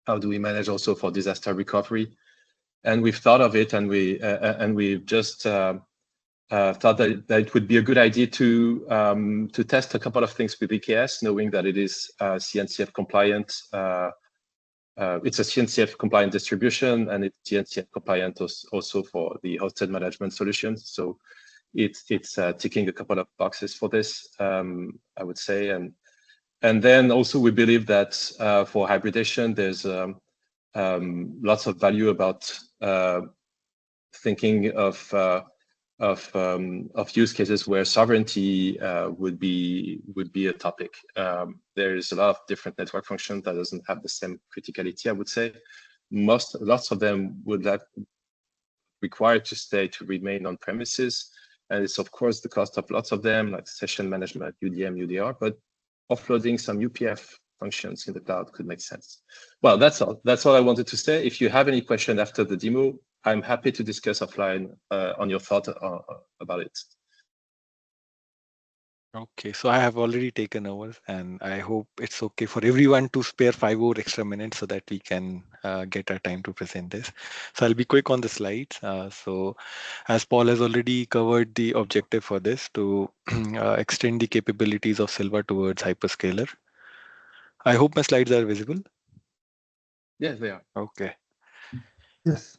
[SPEAKER 13] how do we manage also for disaster recovery? And we've thought of it, and we've just thought that it would be a good idea to test a couple of things with EKS, knowing that it is CNCF compliant. It's a CNCF compliant distribution, and it's CNCF compliant also for the hosted management solutions. So it's ticking a couple of boxes for this, I would say. And then also we believe that for hybridization, there's lots of value about thinking of use cases where sovereignty would be a topic. There is a lot of different network functions that doesn't have the same criticality, I would say. Lots of them would require to remain on premises, and it's of course the cost of lots of them, like session management, UDM, UDR, but offloading some UPF functions in the cloud could make sense. Well, that's all I wanted to say. If you have any question after the demo, I'm happy to discuss offline on your thought about it.
[SPEAKER 14] Okay, so I have already taken over, and I hope it's okay for everyone to spare 5 more extra minutes so that we can get our time to present this. So I'll be quick on the slides. So as Paul has already covered the objective for this to extend the capabilities of Sylva towards hyperscaler. I hope my slides are visible.
[SPEAKER 13] Yes, they are.
[SPEAKER 14] Okay.
[SPEAKER 5] Yes.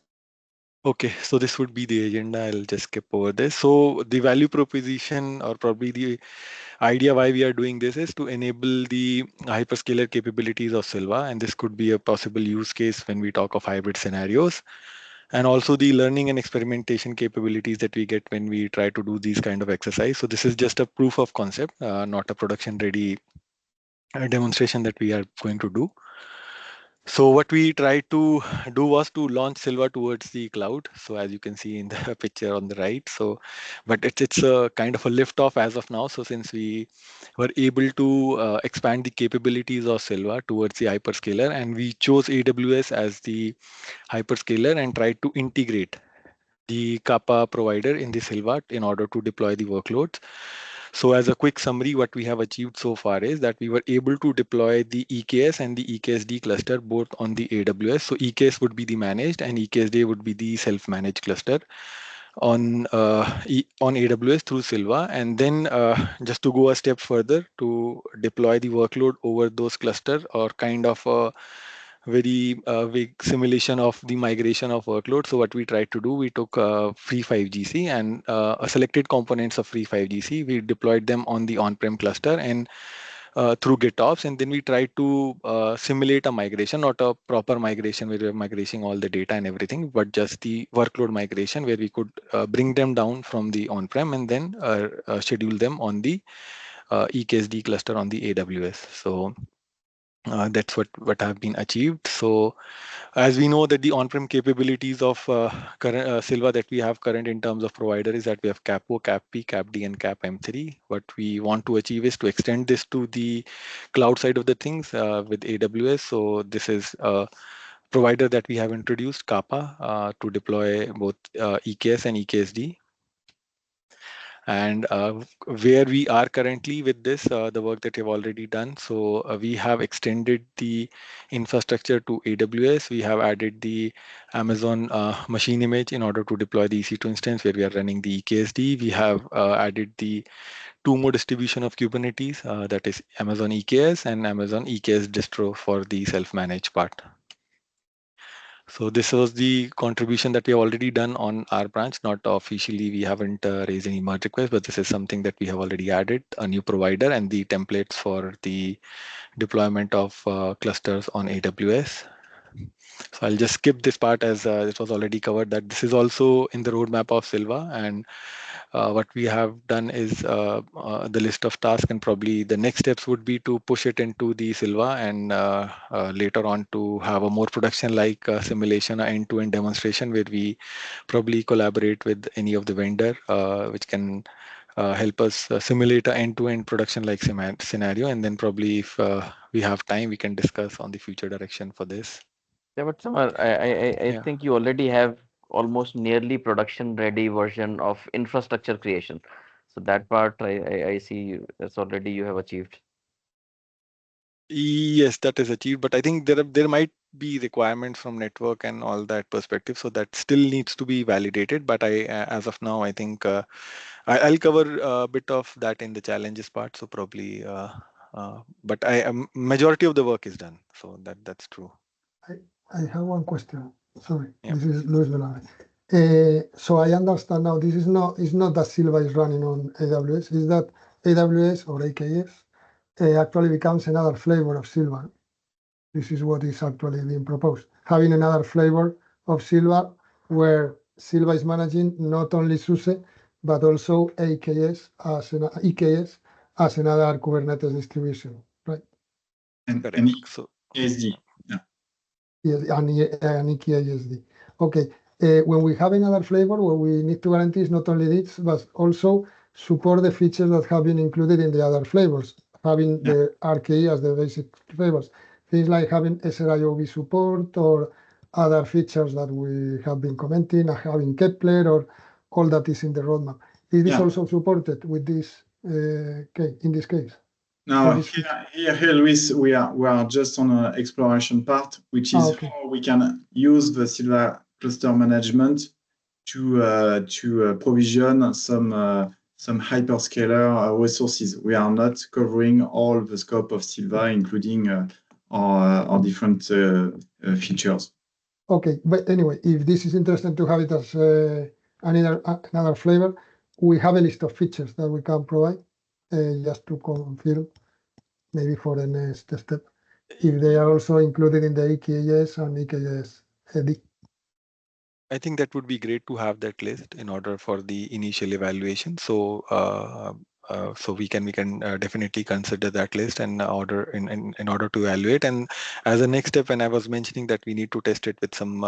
[SPEAKER 14] Okay, so this would be the agenda. I'll just skip over this. So the value proposition, or probably the idea why we are doing this, is to enable the hyperscaler capabilities of Sylva, and this could be a possible use case when we talk of hybrid scenarios, and also the learning and experimentation capabilities that we get when we try to do these kind of exercise. So this is just a proof of concept, not a production ready demonstration that we are going to do. So what we tried to do was to launch Sylva towards the cloud. So as you can see in the picture on the right. So, but it's a kind of a lift off as of now. So since we were able to expand the capabilities of Sylva towards the hyperscaler, and we chose AWS as the hyperscaler and tried to integrate the Kappa provider in the Sylva in order to deploy the workloads. So as a quick summary, what we have achieved so far is that we were able to deploy the EKS and the EKSD cluster both on the AWS. So EKS would be the managed and EKSD would be the self-managed cluster on on AWS through Sylva. And then just to go a step further to deploy the workload over those cluster or kind of a very big simulation of the migration of workload. So what we tried to do, we took free 5GC and selected components of free 5GC. We deployed them on the on-prem cluster and through GitOps, and then we tried to simulate a migration, not a proper migration where we're migrating all the data and everything, but just the workload migration where we could bring them down from the on-prem and then schedule them on the EKSD cluster on the AWS. So that's what have been achieved. So as we know that the on-prem capabilities of current Sylva that we have current in terms of provider is that we have CAPO, CAPP, CAPD, and CAP-M3. What we want to achieve is to extend this to the cloud side of the things with AWS. So this is a provider that we have introduced, Kappa, to deploy both EKS and EKSD. And where we are currently with this, the work that we've already done. So we have extended the infrastructure to AWS. We have added the Amazon machine image in order to deploy the EC2 instance where we are running the EKSD. We have added the two more distribution of Kubernetes, that is Amazon EKS and Amazon EKS distro for the self-managed part. So this was the contribution that we have already done on our branch. Not officially, we haven't raised any merge request, but this is something that we have already added, a new provider and the templates for the deployment of clusters on AWS. So I'll just skip this part as it was already covered, that this is also in the roadmap of Sylva. And what we have done is the list of tasks, and probably the next steps would be to push it into the Sylva and later on to have a more production-like simulation, end-to-end demonstration where we probably collaborate with any of the vendor which can help us simulate an end-to-end production-like scenario. And then probably if we have time, we can discuss on the future direction for this.
[SPEAKER 15] Yeah, but Samar, I
[SPEAKER 14] Yeah.
[SPEAKER 15] think you already have almost nearly production ready version of infrastructure creation. So that part I see that's already you have achieved.
[SPEAKER 14] Yes, that is achieved, but I think there might be requirements from network and all that perspective, so that still needs to be validated. But I, as of now, I think I'll cover a bit of that in the challenges part. So probably, but majority of the work is done, so that's true.
[SPEAKER 5] I have one question. Sorry,
[SPEAKER 14] Yeah.
[SPEAKER 5] this is Luis Velame. So I understand now. This is not. It's not that Sylva is running on AWS. Is that AWS or AKS actually becomes another flavor of Sylva. This is what is actually being proposed. Having another flavor of Sylva where Sylva is managing not only SUSE but also EKS as another Kubernetes distribution, right?
[SPEAKER 1] And
[SPEAKER 14] Correct. So
[SPEAKER 1] ESD. Yeah.
[SPEAKER 5] Yes, and EKSD. Okay. When we have another flavor, what we need to guarantee is not only this, but also support the features that have been included in the other flavors, having the RKE as the basic flavors. Things like having SRIOV support or other features that we have been commenting, having Kepler or all that is in the roadmap. Is this also supported with this in this case?
[SPEAKER 1] No, here, Luis, we are just on an exploration part, which is how we can use the Sylva cluster management to provision some hyperscaler resources. We are not covering all the scope of Sylva, including our different features.
[SPEAKER 5] Okay, but anyway, if this is interesting to have it as another flavor, we have a list of features that we can provide just to confirm, maybe for the next step, if they are also included in the EKS and EKS AD.
[SPEAKER 14] I think that would be great to have that list in order for the initial evaluation. So so we can definitely consider that list and order in order to evaluate. And as a next step, when I was mentioning that we need to test it with some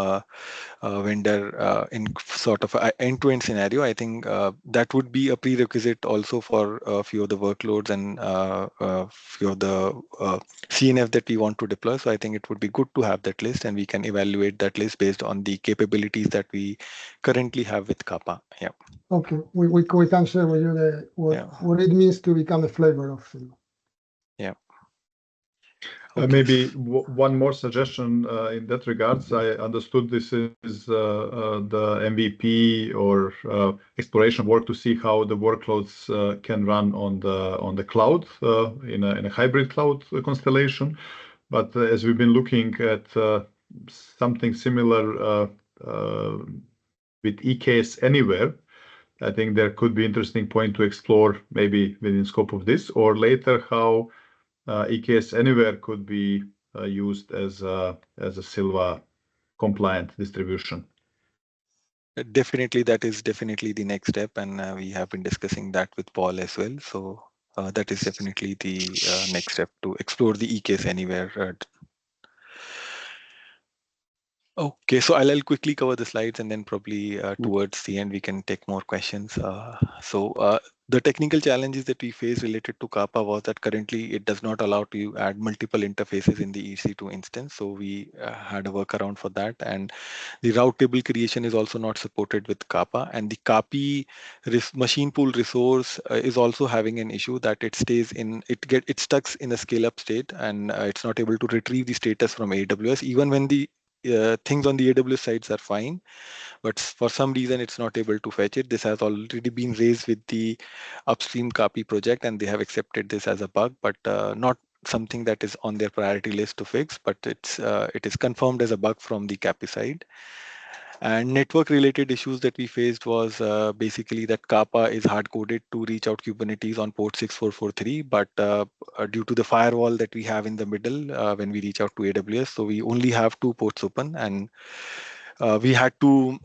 [SPEAKER 14] vendor in sort of an end-to-end scenario, I think that would be a prerequisite also for a few of the workloads and a few of the CNF that we want to deploy. So I think it would be good to have that list, and we can evaluate that list based on the capabilities that we currently have with Kappa. Yeah.
[SPEAKER 5] Okay, we can share with you what it means to become a flavor of Sylva.
[SPEAKER 14] Yeah.
[SPEAKER 16] Maybe one more suggestion in that regards. I understood this is the MVP or exploration work to see how the workloads can run on the cloud in a hybrid cloud constellation. But as we've been looking at something similar with EKS Anywhere, I think there could be interesting point to explore maybe within scope of this, or later how EKS Anywhere could be used as a Sylva compliant distribution.
[SPEAKER 14] Definitely, that is definitely the next step, and we have been discussing that with Paul as well. So that is definitely the next step to explore the EKS Anywhere. Okay, so I'll quickly cover the slides, and then probably towards the end we can take more questions. The technical challenges that we face related to Kappa was that currently it does not allow to add multiple interfaces in the EC2 instance. So we had a workaround for that, and the route table creation is also not supported with Kappa, and the Kapi machine pool resource is also having an issue that it stays in it stuck in a scale up state, and it's not able to retrieve the status from AWS even when the things on the AWS sides are fine, but for some reason it's not able to fetch it. This has already been raised with the upstream Kapi project, and they have accepted this as a bug, but not something that is on their priority list to fix, but it is confirmed as a bug from the Kapi side. And network related issues that we faced was basically that Kappa is hard coded to reach out Kubernetes on port 6443, but due to the firewall that we have in the middle when we reach out to AWS, so we only have 2 ports open, and we had to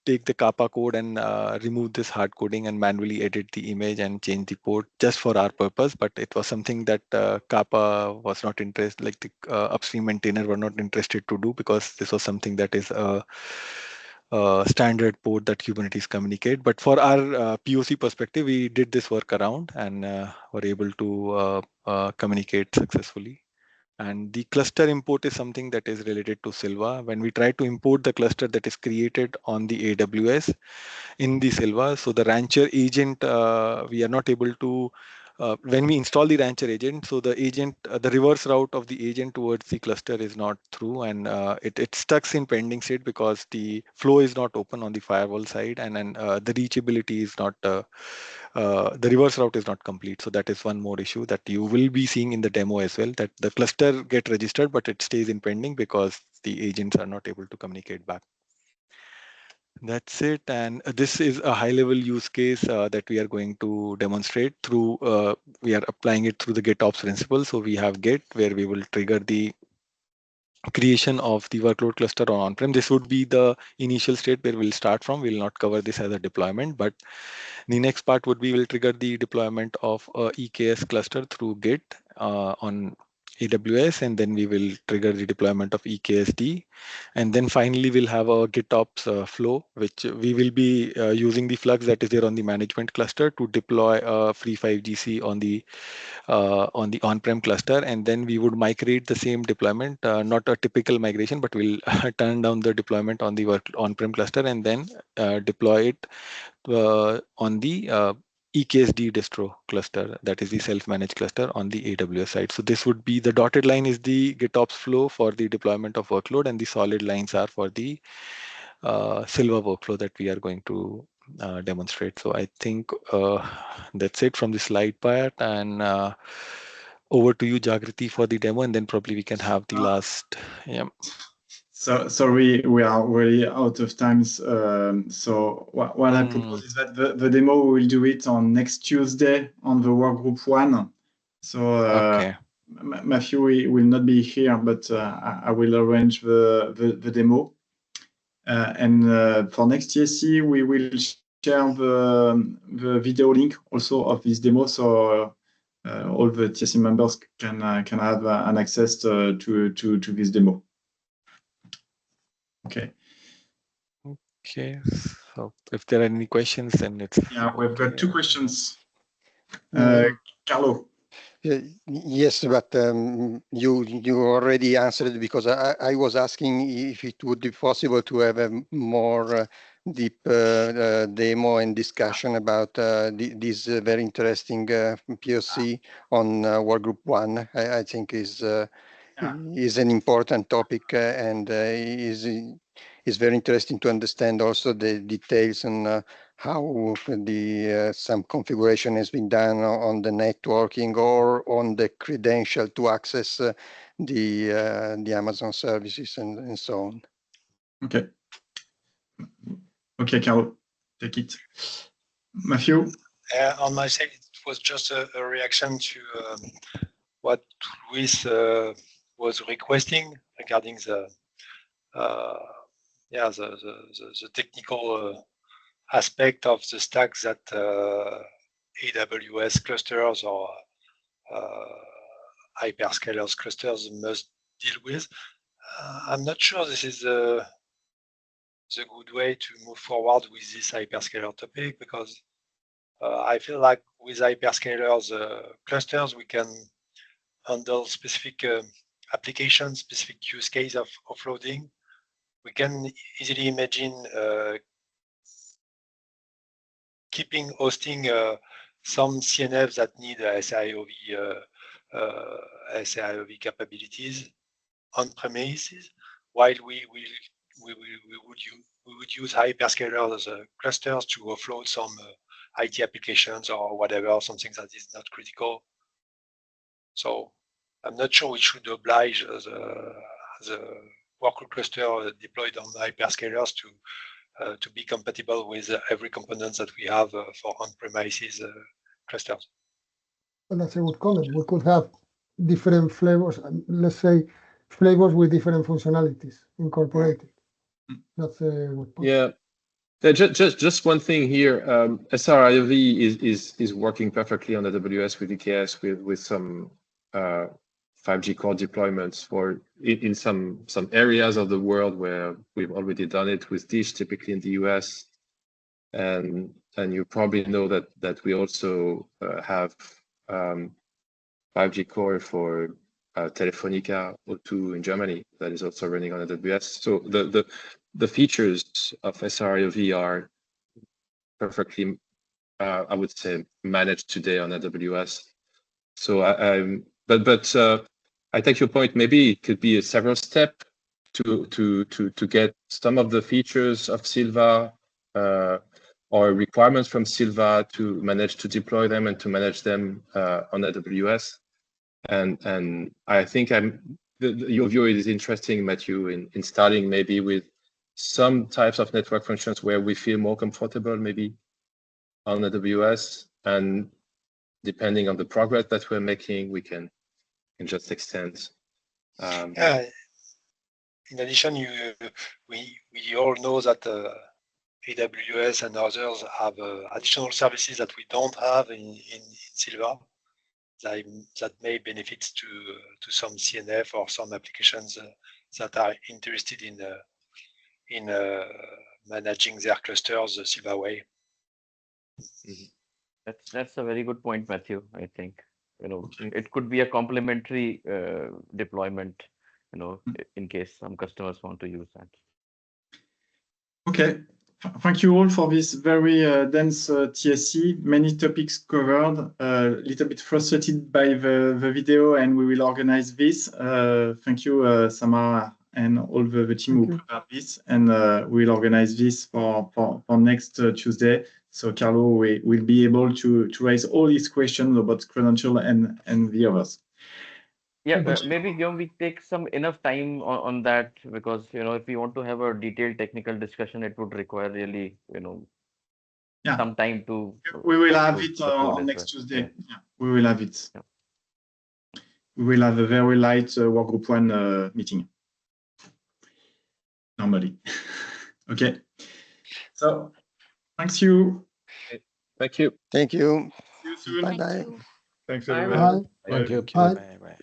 [SPEAKER 14] take the Kappa code and remove this hard coding and manually edit the image and change the port just for our purpose. But it was something that Kappa was not interested, like the upstream maintainer were not interested to do, because this was something that is a standard port that Kubernetes communicate. But for our POC perspective, we did this workaround and were able to communicate successfully. And the cluster import is something that is related to Sylva. When we try to import the cluster that is created on the AWS in the Sylva, so the Rancher agent, we are not able to, when we install the Rancher agent, so the agent, the reverse route of the agent towards the cluster is not through, and it stuck in pending state because the flow is not open on the firewall side, and then the reachability is not, the reverse route is not complete. So that is one more issue that you will be seeing in the demo as well, that the cluster get registered, but it stays in pending because the agents are not able to communicate back. That's it. And this is a high level use case that we are going to demonstrate through, we are applying it through the GitOps principle. So we have Git, where we will trigger the creation of the workload cluster on-prem. This would be the initial state where we'll start from. We'll not cover this as a deployment, but the next part would be we'll trigger the deployment of a EKS cluster through Git on AWS, and then we will trigger the deployment of EKSD. And then finally, we'll have a GitOps flow, which we will be using the flux that is there on the management cluster to deploy a free 5GC on the on-prem cluster. And then we would migrate the same deployment, not a typical migration, but we'll turn down the deployment on the on-prem cluster and then deploy it on the EKSD distro cluster, that is the self-managed cluster on the AWS side. So this would be, the dotted line is the GitOps flow for the deployment of workload, and the solid lines are for the Sylva workflow that we are going to demonstrate. So I think that's it from the slide part, and over to you, Jagriti, for the demo, and then probably we can have the last. Yeah.
[SPEAKER 1] So sorry, we are really out of time. So what I propose is that the demo, we will do it on next Tuesday on the workgroup 1. So
[SPEAKER 14] okay.
[SPEAKER 1] Matthew will not be here, but I will arrange the demo. And for next TSC, we will share the video link also of this demo, so all the TSC members can have an access to this demo. Okay.
[SPEAKER 14] Okay. So if there are any questions, then it's
[SPEAKER 1] We've got 2 questions.
[SPEAKER 6] Mm.
[SPEAKER 1] Carlo.
[SPEAKER 6] Yes, but you already answered, because I was asking if it would be possible to have a more deep demo and discussion about this very interesting POC on Workgroup 1. I think is an important topic, and is very interesting to understand also the details and how some configuration has been done on the networking or on the credential to access the Amazon services and so on.
[SPEAKER 1] Okay. Okay, Carlo, take it. Matthew?
[SPEAKER 3] On my side, it was just a reaction to what Luis was requesting regarding the technical aspect of the stack that AWS clusters or hyperscalers clusters must deal with. I'm not sure this is the good way to move forward with this hyperscaler topic, because I feel like with hyperscalers clusters, we can handle specific applications, specific use case of offloading. We can easily imagine keeping hosting some CNFs that need SIOV capabilities on premises, while we would use hyperscalers clusters to offload some IT applications or whatever, something that is not critical. So I'm not sure we should oblige the workload cluster deployed on hyperscalers to be compatible with every component that we have for on-premises clusters.
[SPEAKER 5] And that's a good comment. We could have different flavors, let's say flavors with different functionalities incorporated. That's a good point.
[SPEAKER 13] Yeah. Just one thing here. SRIOV is working perfectly on AWS with EKS with some 5G core deployments for in some areas of the world where we've already done it with Dish, typically in the US, and you probably know that we also have 5G core for Telefonica O2 in Germany that is also running on AWS. So the features of SRIOV are perfectly, I would say, managed today on AWS. So I take your point. Maybe it could be a several step to get some of the features of Sylva or requirements from Sylva to manage to deploy them and to manage them on AWS. And I think your view is interesting, Matthew, in starting maybe with some types of network functions where we feel more comfortable maybe on AWS, and depending on the progress that we're making, we can just extend.
[SPEAKER 3] In addition, we all know that AWS and others have additional services that we don't have in Sylva that may benefit to some CNF or some applications that are interested in managing their clusters the Sylva way.
[SPEAKER 15] That's a very good point, Matthew. I think it could be a complementary deployment, in case some customers want to use that.
[SPEAKER 1] Okay, thank you all for this very dense TSC. Many topics covered. A little bit frustrated by the video, and we will organize this. Thank you, Samara, and all the team who prepared this, and we'll organize this for next Tuesday. So Carlo will be able to raise all these questions about credential and the others.
[SPEAKER 15] Yeah, maybe Guillaume, we take enough time on that, because if we want to have a detailed technical discussion, it would require really some time to.
[SPEAKER 1] We will have it on next Tuesday. Yeah, we will have it. Yeah. We will have a very light Workgroup 1 meeting. Normally. Okay. So Thanks you.
[SPEAKER 13] Thank you.
[SPEAKER 6] Thank you.
[SPEAKER 16] See you soon.
[SPEAKER 6] Bye bye.
[SPEAKER 11] you.
[SPEAKER 16] Thanks
[SPEAKER 11] Bye.
[SPEAKER 16] everyone.
[SPEAKER 5] Bye.
[SPEAKER 4] Thank you.
[SPEAKER 5] Bye.
[SPEAKER 14] Bye bye.